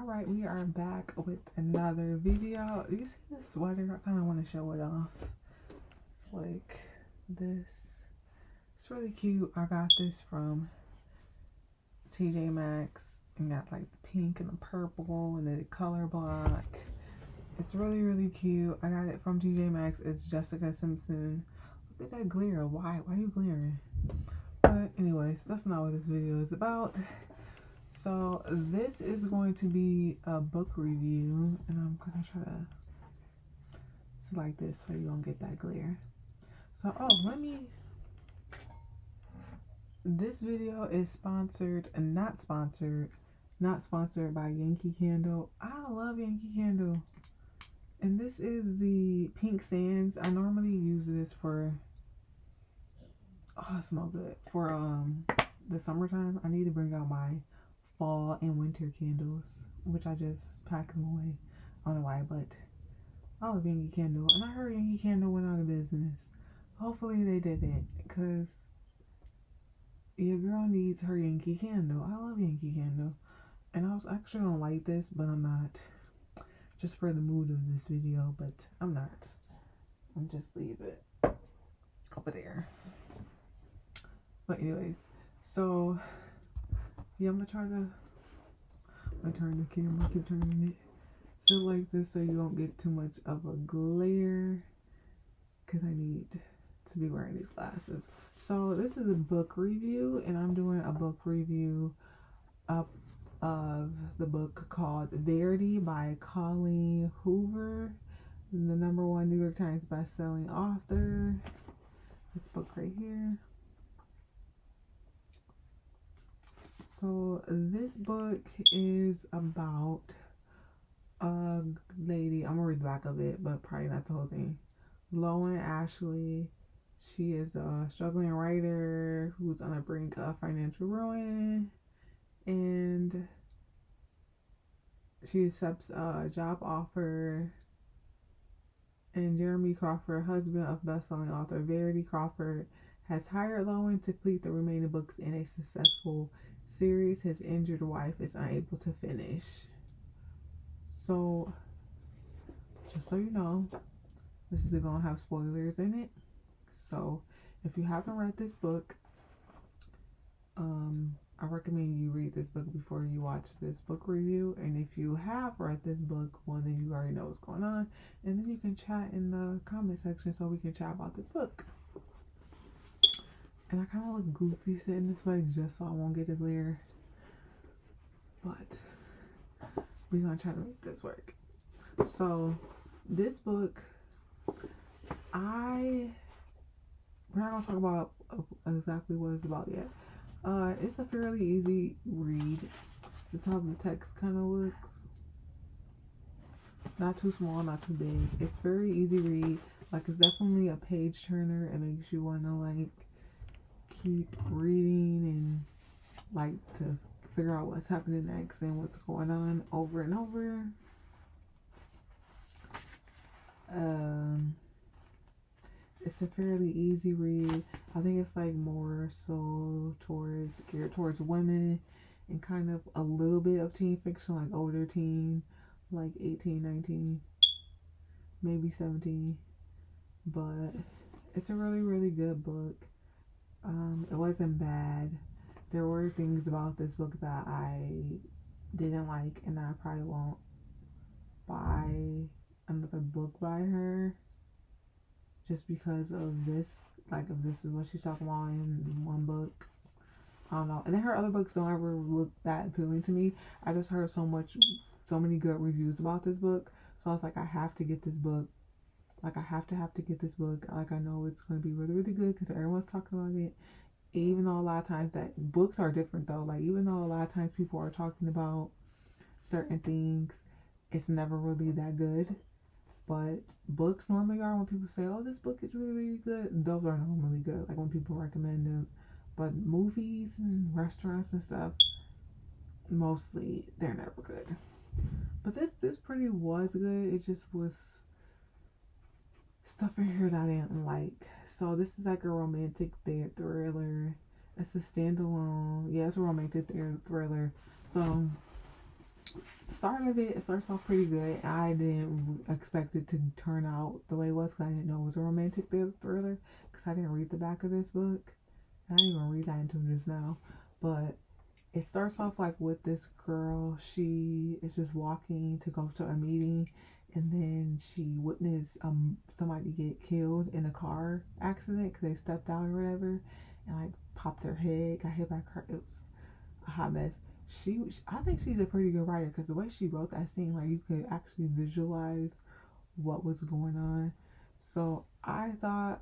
Alright, we are back with another video. You see this sweater? I kind of want to show it off. It's like this. It's really cute. I got this from TJ Maxx and got like the pink and the purple and the color block. It's really, really cute. I got it from TJ Maxx. It's Jessica Simpson. Look at that glare. Why are you glaring? But anyways, that's not what this video is about. So this is going to be a book review, and I'm gonna try to like this so you don't get that glare. So this video is not sponsored by Yankee Candle. I love Yankee Candle, and this is the Pink Sands. I normally use this for it smells good for the summertime. I need to bring out my fall and winter candles, which I just packed them away. I don't know why, but I love Yankee Candle, and I heard Yankee Candle went out of business. Hopefully they didn't, because your girl needs her Yankee Candle. I love Yankee Candle, and I was actually gonna light this, but I'm not, just for the mood of this video, but I'm not. I'm just leave it over there. But anyways, so yeah, I'm gonna turn the camera, keep turning it so like this so you don't get too much of a glare, because I need to be wearing these glasses. So this is a book review, and I'm doing a book review of the book called Verity by Colleen Hoover, the #1 New York Times best-selling author. This book right here. So this book is about a lady. I'm gonna read the back of it, but probably not the whole thing. Lowen Ashley. She is a struggling writer who's on the brink of financial ruin, and she accepts a job offer. And Jeremy Crawford, husband of best-selling author Verity Crawford, has hired Lowen to complete the remaining books in a successful series his injured wife is unable to finish. So, just so you know, this is gonna have spoilers in it. So, if you haven't read this book, I recommend you read this book before you watch this book review. And if you have read this book, well, then you already know what's going on. And then you can chat in the comment section so we can chat about this book. And I kind of look goofy sitting this way just so I won't get a glare. But we're going to try to make this work. So, this book, we're not going to talk about exactly what it's about yet. It's a fairly easy read. This is how the text kind of looks. Not too small, not too big. It's very easy read. Like, it's definitely a page turner. It makes you want to, like, keep reading and, like, to figure out what's happening next and what's going on over and over. It's a fairly easy read. I think it's like more so geared towards women, and kind of a little bit of teen fiction, like older teen, like 18, 19, maybe 17. But it's a really, really good book. It wasn't bad. There were things about this book that I didn't like, and I probably won't buy another book by her just because of this. Like, if this is what she's talking about in one book, I don't know. And then her other books don't ever look that appealing to me. I just heard so many good reviews about this book, so I was like, I have to get this book. Like, I have to get this book. Like, I know it's going to be really, really good because everyone's talking about it. Even though a lot of times that books are different though. Like, even though a lot of times people are talking about certain things, it's never really that good. But books normally are, when people say, oh, this book is really, really good, those are normally good, like when people recommend them. But movies and restaurants and stuff, mostly, they're never good. But this pretty was good. It just was stuff in here that I didn't like. So this is like a romantic thriller. It's a standalone. Yeah, it's a romantic thriller. So start of it starts off pretty good. I didn't expect it to turn out the way it was because I didn't know it was a romantic thriller because I didn't read the back of this book. I didn't even read that until just now. But it starts off like with this girl. She is just walking to go to a meeting, and then she witnessed somebody get killed in a car accident because they stepped out or whatever, and like popped their head, got hit by a car. It was a hot mess. I think she's a pretty good writer because the way she wrote that scene, like you could actually visualize what was going on. So I thought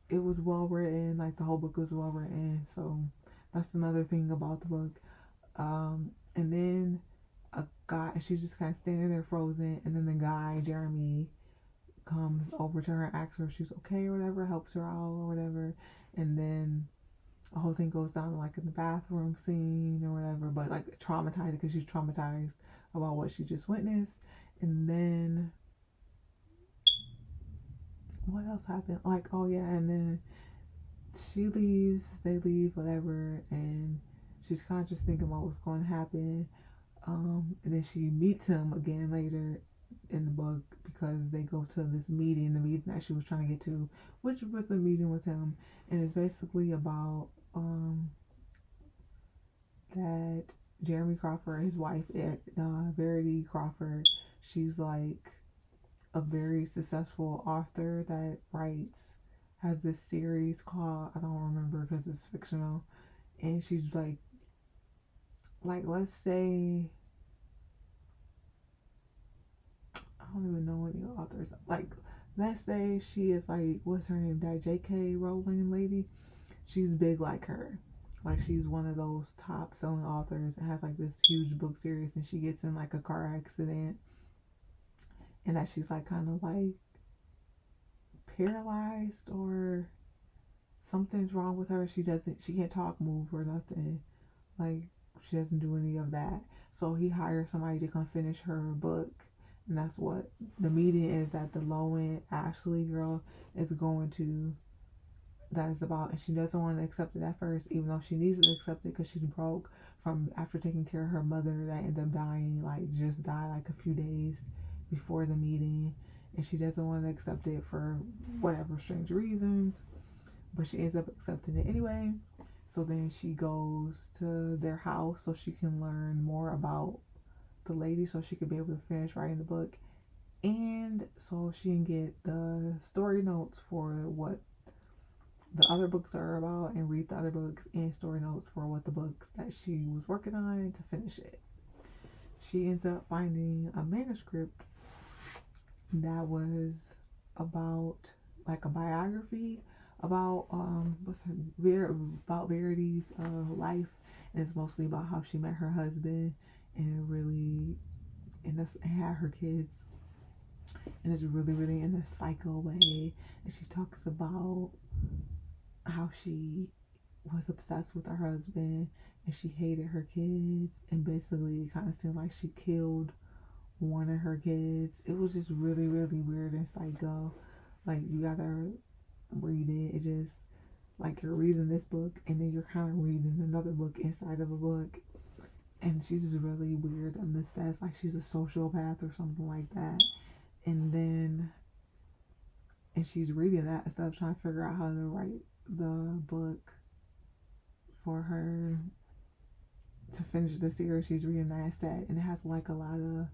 it was well written, like the whole book was well written. So that's another thing about the book. And then a guy, she's just kind of standing there frozen, and then the guy, Jeremy, comes over to her and asks her if she's okay or whatever, helps her out or whatever, and then the whole thing goes down like in the bathroom scene or whatever, but like traumatized because she's traumatized about what she just witnessed. And then what else happened? Like, oh yeah, and then she leaves, they leave, whatever, and she's kind of just thinking about what's going to happen. And then she meets him again later in the book because they go to this meeting, the meeting that she was trying to get to, which was a meeting with him, and it's basically about that Jeremy Crawford, his wife, Verity Crawford, she's like a very successful author that has this series called, I don't remember because it's fictional, and she's like let's say, I don't even know any authors. Like, let's say she is like, what's her name? That J.K. Rowling lady. She's big like her. Like, she's one of those top selling authors and has like this huge book series, and she gets in like a car accident, and that she's like kind of like paralyzed or something's wrong with her. She can't talk, move, or nothing. Like, she doesn't do any of that. So he hires somebody to come finish her book. And that's what the meeting is, that the Lowen Ashley girl is going to, that is about. And she doesn't want to accept it at first, even though she needs to accept it because she's broke from after taking care of her mother that ended up dying, like just died like a few days before the meeting. And she doesn't want to accept it for whatever strange reasons, but she ends up accepting it anyway. So then she goes to their house so she can learn more about the lady so she could be able to finish writing the book, and so she can get the story notes for what the other books are about and read the other books and story notes for what the books that she was working on to finish it. She ends up finding a manuscript that was about like a biography about about Verity's life, and it's mostly about how she met her husband and really and had her kids, and it's really in a psycho way. And she talks about how she was obsessed with her husband and she hated her kids, and basically kind of seemed like she killed one of her kids. It was just really weird and psycho. Like, you gotta read it. It just, like, you're reading this book and then you're kind of reading another book inside of a book, and she's just really weird and obsessed, like she's a sociopath or something like that. And she's reading that instead of trying to figure out how to write the book for her to finish the series. She's reading that instead, and it has like a lot of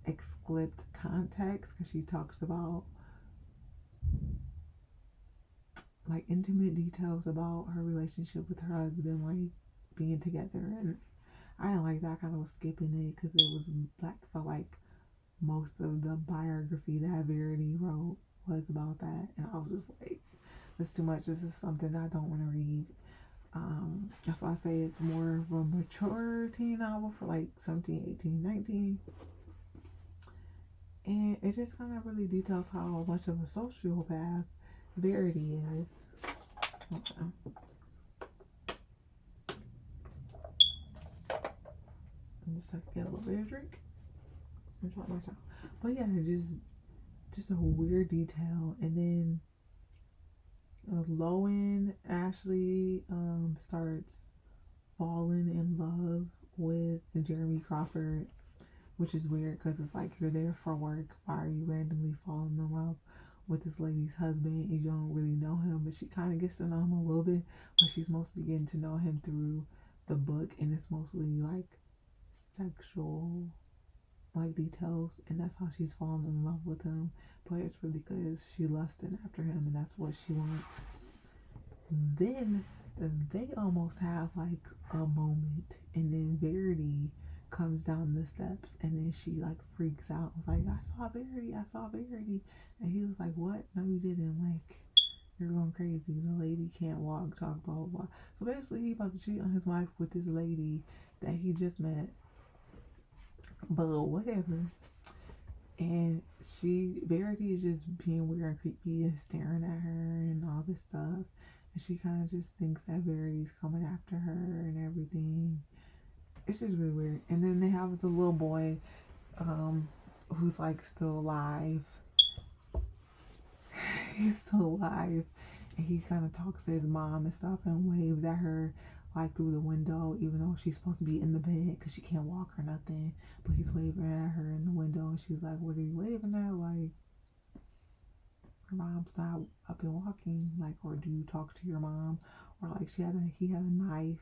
explicit context because she talks about like intimate details about her relationship with her husband, like being together. And I didn't like that. I kind of was skipping it because it was like, felt like most of the biography that Verity wrote was about that, and I was just like, this is too much. This is something I don't want to read. That's why I say it's more of a mature teen novel for like 17, 18, 19. And it just kind of really details how much of a sociopath Verity is. Okay. I'm just like, get a little bit of drink. I'm trying myself. But yeah, just a weird detail. And then Lowen Ashley starts falling in love with Jeremy Crawford which is weird because it's like you're there for work. Why are you randomly falling in love with this lady's husband? You don't really know him, but she kind of gets to know him a little bit, but she's mostly getting to know him through the book, and it's mostly like sexual like details, and that's how she's falling in love with him. But it's really because she lusting after him, and that's what she wants. Then they almost have like a moment, and then Verity comes down the steps, and then she like freaks out. Was like, I saw Verity, I saw Verity, and he was like, what? No, you didn't. Like, you're going crazy. The lady can't walk, talk, blah blah blah. So basically, he about to cheat on his wife with this lady that he just met. But whatever. And Verity is just being weird and creepy and staring at her and all this stuff. And she kind of just thinks that Verity's coming after her and everything. It's just really weird. And then they have the little boy, who's like still alive. He's still alive. And he kind of talks to his mom and stuff and waves at her like through the window, even though she's supposed to be in the bed because she can't walk or nothing. But he's waving at her in the window, and she's like, "What are you waving at? Like, your mom's not up and walking. Like, or do you talk to your mom?" Or like he had a knife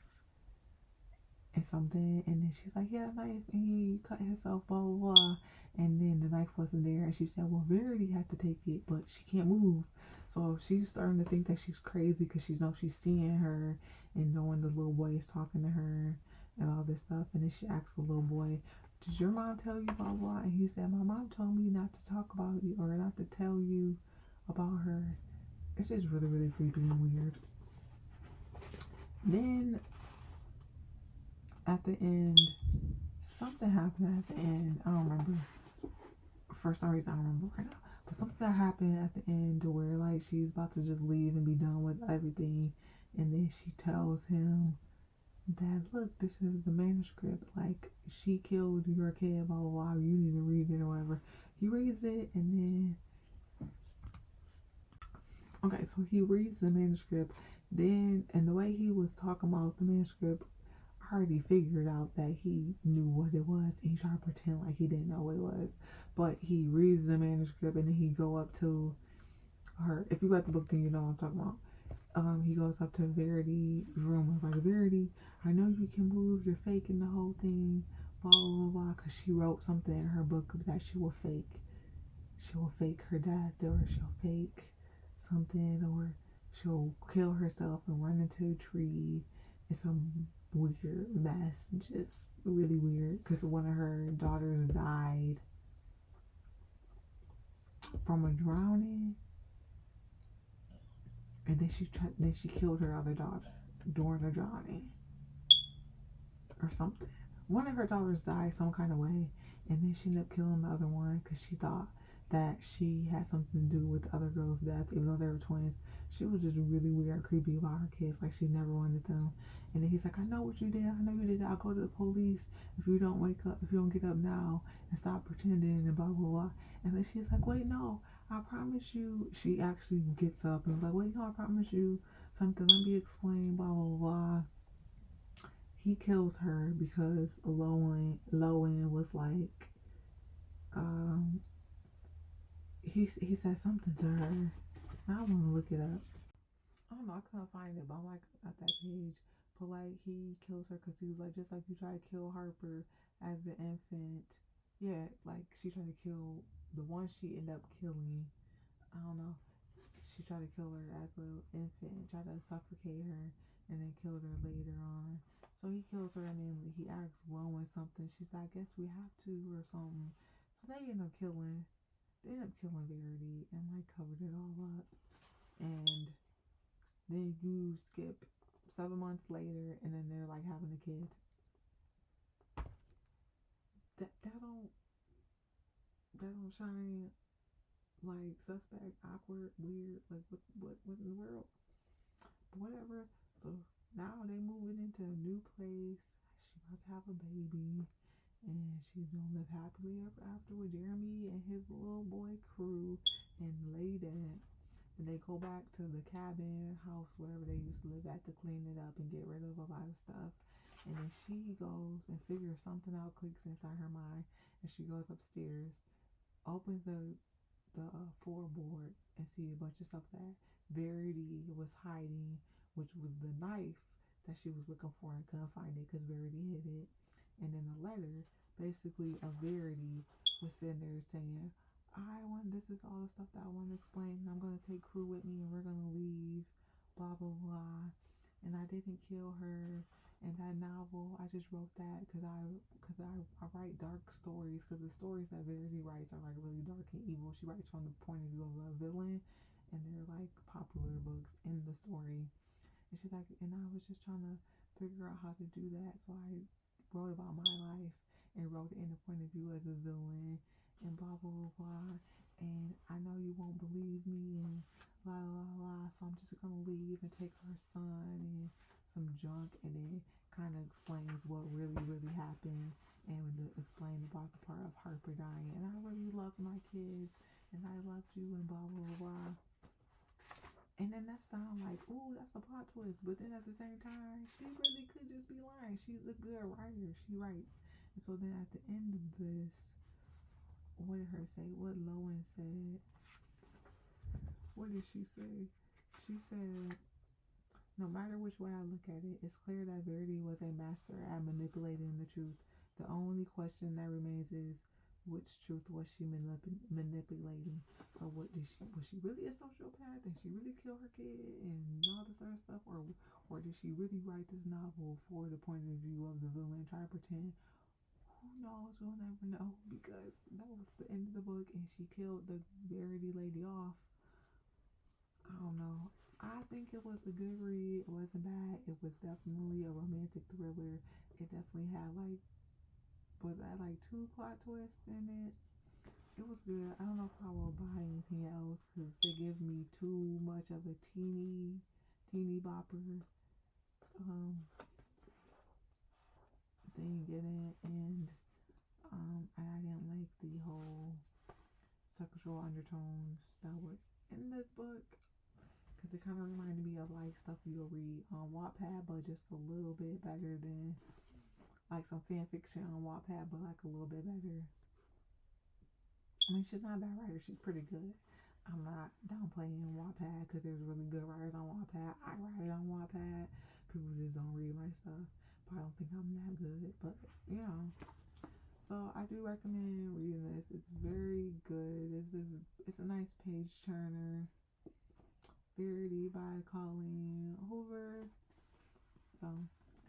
and something, and then she's like, "He had a knife and he cut himself, blah blah blah." And then the knife wasn't there, and she said, "Well, Verity had to take it, but she can't move." So she's starting to think that she's crazy because she knows she's seeing her and knowing the little boy is talking to her and all this stuff. And then she asks the little boy, "Did your mom tell you blah blah?" And he said, "My mom told me not to talk about you or not to tell you about her." It's just really, really creepy and weird. Then at the end, something happened at the end. I don't remember. For some reason, I don't remember right now. But something happened at the end where like she's about to just leave and be done with everything, and then she tells him that, look, this is the manuscript. Like, she killed your kid, blah blah blah. You need to read it or whatever. He reads it, and then okay, so he reads the manuscript. Then, and the way he was talking about the manuscript, I already figured out that he knew what it was, and he tried to pretend like he didn't know what it was. But he reads the manuscript, and then he go up to her. If you read the book, then you know what I'm talking about. He goes up to Verity's room and was like, "Verity, I know you can move. You're faking the whole thing, blah blah blah." Because she wrote something in her book that she will fake. She will fake her death, or she'll fake something, or she'll kill herself and run into a tree. It's some weird mess, just really weird. Because one of her daughters died from a drowning, and then she killed her other daughter during the drowning or something. One of her daughters died some kind of way, and then she ended up killing the other one because she thought that she had something to do with the other girl's death, even though they were twins. She was just really weird and creepy about her kids, like she never wanted them. And then he's like, "I know what you did. I know you did. I'll go to the police if you don't wake up, if you don't get up now and stop pretending and blah blah blah." And then she's like, "Wait, no, I promise you." She actually gets up and was like, "Wait, no, I promise you something. Let me explain, blah blah blah." He kills her because Lowen was like, um, he said something to her. I want to look it up. I don't know. I couldn't find it, but I'm like at that page. But like he kills her because he was like, just like you tried to kill Harper as an infant. Yeah, like she tried to kill the one she ended up killing. I don't know. She tried to kill her as an infant, tried to suffocate her, and then killed her later on. So he kills her, and then he asks Rowan something. She's like, "I guess we have to," or something. So they end up killing. They end up killing Verity and like covered it all up. And then you skip 7 months later, and then they're like having a kid. That don't shine like suspect, awkward, weird. Like what in the world? Whatever. So now they moving into a new place. She about to have a baby, and she's gonna live happily ever after with Jeremy and his little boy crew and Lady. And they go back to the cabin house, wherever they used to live at, to clean it up and get rid of a lot of stuff. And then she goes and figures something out, clicks inside her mind, and she goes upstairs, opens the floorboards, and see a bunch of stuff that Verity was hiding, which was the knife that she was looking for and couldn't find it because Verity hid it. And then the letter, basically, of Verity was sitting there saying, this is all the stuff that I want to explain. I'm going to take crew with me and we're going to leave, blah, blah, blah. And I didn't kill her. And that novel, I just wrote that because I write dark stories, because the stories that Verity writes are like really dark and evil. She writes from the point of view of a villain, and they're like popular books in the story. And she's like, and I was just trying to figure out how to do that, so I wrote about my life and wrote it in the point of view as a villain and blah blah blah blah. And I know you won't believe me and la la la, so I'm just gonna leave and take her son and some junk, and then kind of explains what really happened, and explain about the part of Harper dying. And I really loved my kids, and I loved you, and blah blah blah. And then that sound like, ooh, that's a plot twist. But then at the same time, she really could just be lying. She's a good writer. She writes. And so then at the end of this, what did her say? What Lowen said? What did she say? She said, no matter which way I look at it, it's clear that Verity was a master at manipulating the truth. The only question that remains is, which truth was she manipulating? So was she really a sociopath and she really killed her kid and all this other stuff, or did she really write this novel for the point of view of the villain, try to pretend? Who knows? We'll never know, because that was the end of the book and she killed the Verity lady off. I don't know. I think it was a good read. It wasn't bad. It was definitely a romantic thriller. It definitely had like 2 plot twists in it. It was good. I don't know if I will buy anything else because they give me too much of a teeny bopper thing in it, and I didn't like the whole sexual undertones that were in this book, because it kind of reminded me of like stuff you'll read on Wattpad, but just a little bit better than like some fan fiction on Wattpad, but like a little bit better. I mean, she's not a bad writer. She's pretty good. I'm not downplaying Wattpad because there's really good writers on Wattpad. I write on Wattpad. People just don't read my stuff. But I don't think I'm that good. But, you know. So I do recommend reading this. It's very good. It's a nice page turner. Verity by Colleen Hoover. So,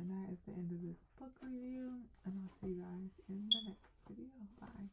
and that is the end of this book review. And I'll see you guys in the next video. Bye.